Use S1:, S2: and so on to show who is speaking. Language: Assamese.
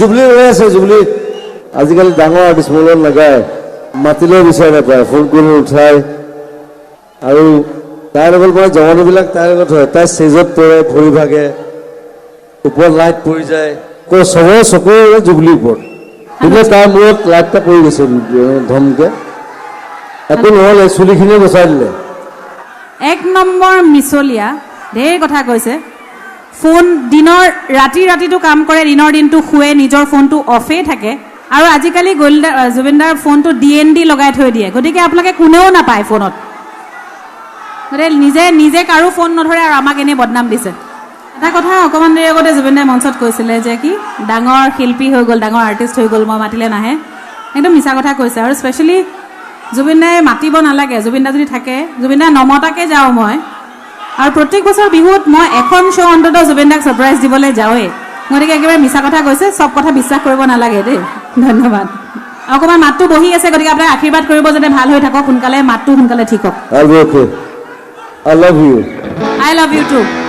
S1: জুবলি হৈ আছে জুবলি আজিকালি ডাঙৰ আৰ্টিষ্ট মূলত নাগায় মাতিলেও বিচাৰি নাপায় ফোন কৰি উঠাই আৰু তাইৰ লগত মই জৱানীবিলাক তাইৰ লগত হয় তাই ষ্টেজত পৰে ভৰি ভাগে ওপৰত লাইট পৰি যায় চবৰে চকুৰে জুবলিৰ ওপৰত কিন্তু তাৰ মূৰত লাইট এটা পৰি গৈছে ধমকে একো নহ'লে চুলিখিনিয়ে বচাই দিলে
S2: 1 নম্বৰ মিছলীয়া ঢেৰ কথা কৈছে ফোন দিনৰ ৰাতিটো কাম কৰে দিনৰ দিনটো শুৱে নিজৰ ফোনটো অফে থাকে আৰু আজিকালি জুবিনদাৰ ফোনটো DND লগাই থৈ দিয়ে গতিকে আপোনালোকে কোনেও নাপায় ফোনত গতিকে নিজে কাৰো ফোন নধৰে আৰু আমাক এনেই বদনাম দিছে এটা কথা অকণমান দেৰি আগতে জুবিনদাই মঞ্চত কৈছিলে যে কি ডাঙৰ শিল্পী হৈ গ'ল ডাঙৰ আৰ্টিষ্ট হৈ গ'ল মই মাতিলে নাহে একদম মিছা কথা কৈছে আৰু স্পেচিয়েলি জুবিনদাই মাতিব নালাগে জুবিনদা যদি থাকে জুবিনদা নমতাকে যাওঁ মই আৰু প্ৰত্যেক বছৰ বিহুত মই এখন শ্ব' অন্ততঃ জুবিনদাক ছাৰপ্ৰাইজ দিবলৈ যাওঁৱেই গতিকে একেবাৰে মিছা কথা কৈছে চব কথা বিশ্বাস কৰিব নালাগে দেই ধন্যবাদ অকণমান মাতটো বহি আছে গতিকে আপোনাক আশীৰ্বাদ কৰিব যাতে ভাল হৈ থাকক সোনকালে মাতটো সোনকালে ঠিক হওক
S1: I love you.
S2: I love you too.